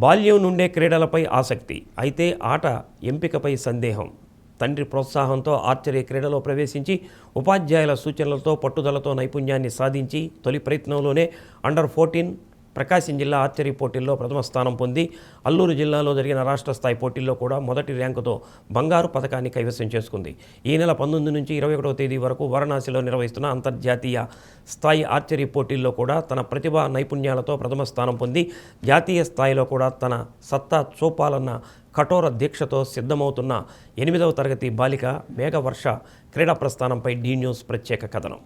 బాల్యం నుండే క్రీడలపై ఆసక్తి, అయితే ఆట ఎంపికపై సందేహం. తండ్రి ప్రోత్సాహంతో ఆర్చరీ క్రీడలో ప్రవేశించి ఉపాధ్యాయుల సూచనలతో పట్టుదలతో నైపుణ్యాన్ని సాధించి తొలి ప్రయత్నంలోనే అండర్-14 ప్రకాశం జిల్లా ఆర్చరీ పోటీల్లో ప్రథమ స్థానం పొంది అల్లూరు జిల్లాలో జరిగిన రాష్ట్ర స్థాయి పోటీల్లో కూడా మొదటి ర్యాంకుతో బంగారు పథకాన్ని కైవసం చేసుకుంది. ఈ నెల 19 నుంచి 21వ తేదీ వరకు వారణాసిలో నిర్వహిస్తున్న అంతర్జాతీయ స్థాయి ఆర్చరీ పోటీల్లో కూడా తన ప్రతిభా నైపుణ్యాలతో ప్రథమ స్థానం పొంది జాతీయ స్థాయిలో కూడా తన సత్తా చూపాలన్న కఠోర దీక్షతో సిద్ధమవుతున్న 8వ తరగతి బాలిక మేఘవర్ష క్రీడా ప్రస్థానంపై డి న్యూస్ ప్రత్యేక కథనం.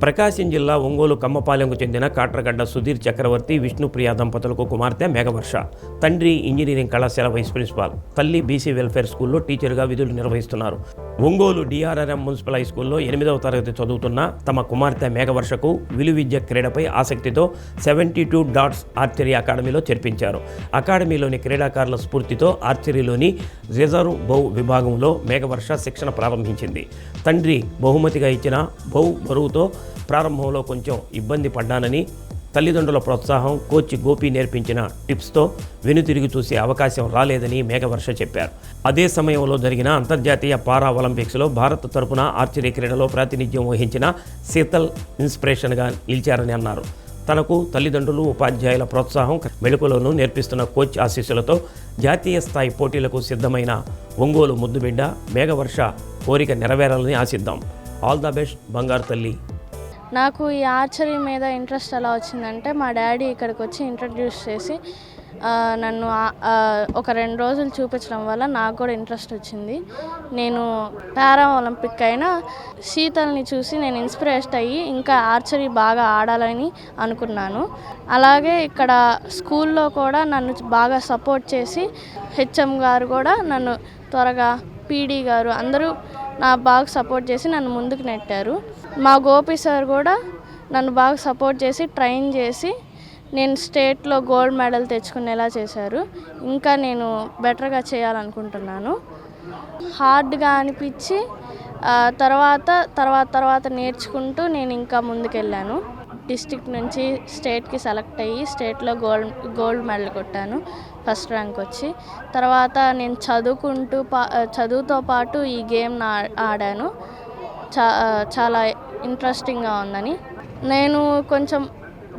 ప్రకాశం జిల్లా ఒంగోలు కమ్మపాలెంకు చెందిన కాట్రగడ్డ సుధీర్ చక్రవర్తి, విష్ణుప్రియ దంపతులకు కుమార్తె మేఘవర్ష. తండ్రి ఇంజనీరింగ్ కళాశాల వైస్ ప్రిన్సిపాల్, తల్లి బీసీ వెల్ఫేర్ స్కూల్లో టీచర్గా విధులు నిర్వహిస్తున్నారు. ఒంగోలు డిఆర్ఆర్ఎం మున్సిపల్ హై స్కూల్లో 8వ తరగతి చదువుతున్న తమ కుమార్తె మేఘవర్షకు విలువిద్య క్రీడపై ఆసక్తితో 72 డాట్స్ ఆర్చరీ అకాడమీలో చేర్పించారు. అకాడమీలోని క్రీడాకారుల స్ఫూర్తితో ఆర్చరీలోని రిజర్వ్ బౌ విభాగంలో మేఘవర్ష శిక్షణ ప్రారంభించింది. తండ్రి బహుమతిగా ఇచ్చిన బౌ బరువుతో ప్రారంభంలో కొంచెం ఇబ్బంది పడ్డానని, తల్లిదండ్రుల ప్రోత్సాహం, కోచ్ గోపి నేర్పించిన టిప్స్తో వెనుతిరిగి చూసే అవకాశం రాలేదని మేఘవర్ష చెప్పారు. అదే సమయంలో జరిగిన అంతర్జాతీయ పారా ఒలింపిక్స్లో భారత్ తరపున ఆర్చరీ క్రీడలో ప్రాతినిధ్యం వహించిన శీతల్ ఇన్స్పిరేషన్గా నిలిచారని అన్నారు. తనకు తల్లిదండ్రులు, ఉపాధ్యాయుల ప్రోత్సాహం, మెళకువలను నేర్పిస్తున్న కోచ్ ఆశీస్సులతో జాతీయ స్థాయి పోటీలకు సిద్ధమైన ఒంగోలు ముద్దుబిడ్డ మేఘవర్ష కోరిక నెరవేరాలని ఆశిద్దాం. ఆల్ ద బెస్ట్ బంగారు తల్లి. నాకు ఈ ఆర్చరీ మీద ఇంట్రెస్ట్ ఎలా వచ్చిందంటే, మా డాడీ ఇక్కడికి వచ్చి ఇంట్రడ్యూస్ చేసి నన్ను ఒక 2 రోజులు చూపించడం వల్ల నాకు కూడా ఇంట్రెస్ట్ వచ్చింది. నేను పారా ఒలింపిక్ అయిన శీతల్ని చూసి నేను ఇన్స్పిరేషన్ అయ్యి ఇంకా ఆర్చరీ బాగా ఆడాలని అనుకున్నాను. అలాగే ఇక్కడ స్కూల్లో కూడా నన్ను బాగా సపోర్ట్ చేసి హెచ్ఎం గారు కూడా నన్ను త్వరగా, పీడీ గారు అందరూ బాగా సపోర్ట్ చేసి నన్ను ముందుకు నెట్టారు. మా గోపి సార్ కూడా నన్ను బాగా సపోర్ట్ చేసి ట్రైన్ చేసి నేను స్టేట్లో గోల్డ్ మెడల్ తెచ్చుకునేలా చేశారు. ఇంకా నేను బెటర్గా చేయాలనుకుంటున్నాను. హార్డ్గా అనిపించి తర్వాత నేర్చుకుంటూ నేను ఇంకా ముందుకెళ్ళాను. డిస్ట్రిక్ట్ నుంచి స్టేట్కి సెలెక్ట్ అయ్యి స్టేట్లో గోల్డ్ మెడల్ కొట్టాను, ఫస్ట్ ర్యాంక్ వచ్చి. తర్వాత నేను చదువుతో పాటు ఈ గేమ్ ఆడాను. చాలా ఇంట్రెస్టింగ్గా ఉందని. నేను కొంచెం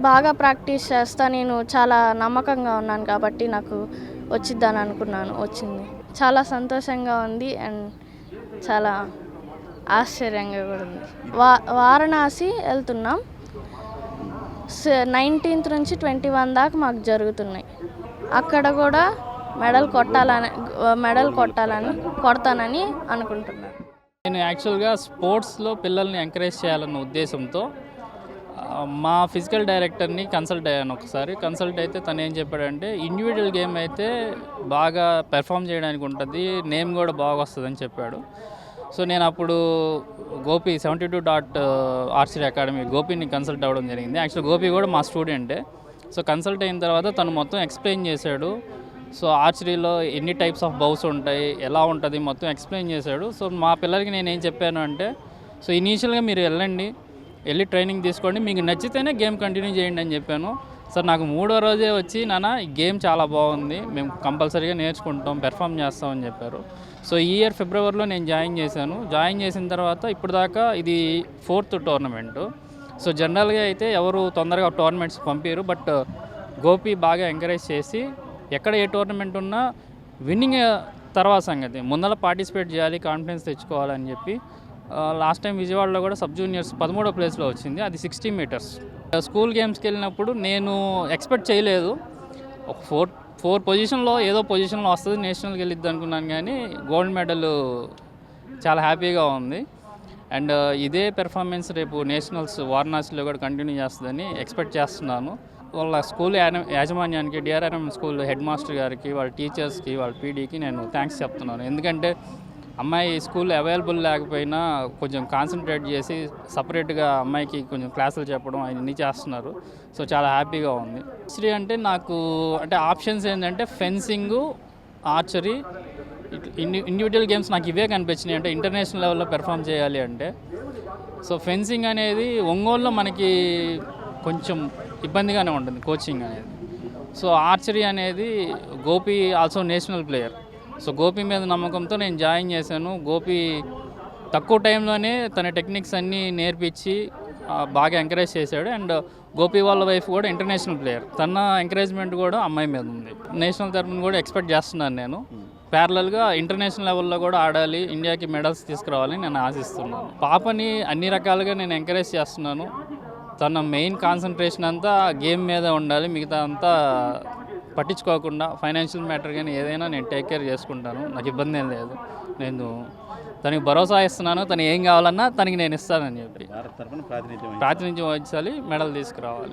బాగా ప్రాక్టీస్ చేస్తా, నేను చాలా నమ్మకంగా ఉన్నాను కాబట్టి నాకు వచ్చిద్దని అనుకున్నాను, వచ్చింది. చాలా సంతోషంగా ఉంది అండ్ చాలా ఆశ్చర్యంగా కూడా ఉంది. వారణాసి వెళ్తున్నాం. 19th నుంచి 21 దాకా మాకు జరుగుతున్నాయి. అక్కడ కూడా మెడల్ కొడతానని అనుకుంటున్నాను. నేను యాక్చువల్గా స్పోర్ట్స్లో పిల్లల్ని ఎంకరేజ్ చేయాలన్న ఉద్దేశంతో మా ఫిజికల్ డైరెక్టర్ని కన్సల్ట్ అయ్యాను. ఒకసారి కన్సల్ట్ అయితే తను ఏం చెప్పాడంటే, ఇండివిజువల్ గేమ్ అయితే బాగా పెర్ఫామ్ చేయడానికి ఉంటుంది, నేమ్ కూడా బాగా వస్తుందని చెప్పాడు. సో నేను అప్పుడు గోపి 72 డాట్ ఆర్చరీ అకాడమీ గోపిని కన్సల్ట్ అవ్వడం జరిగింది. యాక్చువల్ గోపి కూడా మా స్టూడెంటే. సో కన్సల్ట్ అయిన తర్వాత తను మొత్తం ఎక్స్ప్లెయిన్ చేశాడు. సో ఆర్చరీలో ఎన్ని టైప్స్ ఆఫ్ బౌస్ ఉంటాయి, ఎలా ఉంటుంది మొత్తం ఎక్స్ప్లెయిన్ చేశాడు. సో మా పిల్లలకి నేను ఏం చెప్పాను అంటే, సో ఇనీషియల్గా మీరు వెళ్ళి ట్రైనింగ్ తీసుకోండి, మీకు నచ్చితేనే గేమ్ కంటిన్యూ చేయండి అని చెప్పాను. సార్ నాకు 3వ రోజే వచ్చి, నాన్న ఈ గేమ్ చాలా బాగుంది, మేము కంపల్సరీగా నేర్చుకుంటాం, పెర్ఫామ్ చేస్తామని చెప్పారు. సో ఈ ఇయర్ ఫిబ్రవరిలో నేను జాయిన్ చేశాను. జాయిన్ చేసిన తర్వాత ఇప్పుడు దాకా ఇది 4th టోర్నమెంటు. సో జనరల్గా అయితే ఎవరు తొందరగా టోర్నమెంట్స్ పంపారు, బట్ గోపి బాగా ఎంకరేజ్ చేసి ఎక్కడ ఏ టోర్నమెంట్ ఉన్నా విన్నింగ్ తర్వాత సంగతి, ముందర పార్టిసిపేట్ చేయాలి, కాన్ఫిడెన్స్ తెచ్చుకోవాలని చెప్పి లాస్ట్ టైం విజయవాడలో కూడా సబ్ జూనియర్స్ 13వ ప్లేస్లో వచ్చింది, అది 60 మీటర్స్. స్కూల్ గేమ్స్కి వెళ్ళినప్పుడు నేను ఎక్స్పెక్ట్ చేయలేదు, ఒక 4 పొజిషన్లో ఏదో పొజిషన్లో వస్తుంది, నేషనల్కి వెళ్ళిద్ది అనుకున్నాను, కానీ గోల్డ్ మెడల్ చాలా హ్యాపీగా ఉంది. అండ్ ఇదే పెర్ఫార్మెన్స్ రేపు నేషనల్స్ వారణాసిలో కూడా కంటిన్యూ చేస్తుందని ఎక్స్పెక్ట్ చేస్తున్నాను. వాళ్ళ స్కూల్ యాజమాన్యానికి, డిఆర్ఆర్ఎం స్కూల్ హెడ్ మాస్టర్ గారికి, వాళ్ళ టీచర్స్కి, వాళ్ళ పీడీకి నేను థ్యాంక్స్ చెప్తున్నాను. ఎందుకంటే అమ్మాయి స్కూల్ అవైలబుల్ లేకపోయినా కొంచెం కాన్సన్ట్రేట్ చేసి సపరేట్గా అమ్మాయికి కొంచెం క్లాసులు చెప్పడం అవన్నీ చేస్తున్నారు. సో చాలా హ్యాపీగా ఉంది. హిస్టరీ అంటే నాకు అంటే ఆప్షన్స్ ఏంటంటే ఫెన్సింగు, ఆర్చరీ, ఇండివిజువల్ గేమ్స్ నాకు ఇవే కనిపించినాయి. అంటే ఇంటర్నేషనల్ లెవెల్లో పెర్ఫామ్ చేయాలి అంటే. సో ఫెన్సింగ్ అనేది ఒంగోలులో మనకి కొంచెం ఇబ్బందిగానే ఉంటుంది కోచింగ్ అనేది. సో ఆర్చరీ అనేది Gopi also national player. So Gopi మీద నమ్మకంతో నేను జాయిన్ చేశాను. గోపి తక్కువ టైంలోనే తన టెక్నిక్స్ అన్నీ నేర్పించి బాగా ఎంకరేజ్ చేశాడు. అండ్ గోపి వాళ్ళ వైఫ్ కూడా ఇంటర్నేషనల్ ప్లేయర్. తన ఎంకరేజ్మెంట్ కూడా అమ్మాయి మీద ఉంది. నేషనల్ తరఫున కూడా ఎక్స్పెక్ట్ చేస్తున్నాను. నేను ప్యారలల్గా ఇంటర్నేషనల్ లెవెల్లో కూడా ఆడాలి, ఇండియాకి మెడల్స్ తీసుకురావాలని నేను ఆశిస్తున్నాను. పాపని అన్ని రకాలుగా నేను ఎంకరేజ్ చేస్తున్నాను. తన మెయిన్ కాన్సన్ట్రేషన్ అంతా గేమ్ మీద ఉండాలి, మిగతా అంతా పట్టించుకోకుండా ఫైనాన్షియల్ మ్యాటర్ కానీ ఏదైనా నేను టేక్ కేర్ చేసుకుంటాను. నాకు ఇబ్బంది ఏం లేదు. నేను తనకి భరోసా ఇస్తున్నాను, తను ఏం కావాలన్నా తనకి నేను ఇస్తానని చెప్పి. భారత్ తరఫున ప్రాతినిధ్యం ప్రాతినిధ్యం వహించాలి, మెడల్ తీసుకురావాలి.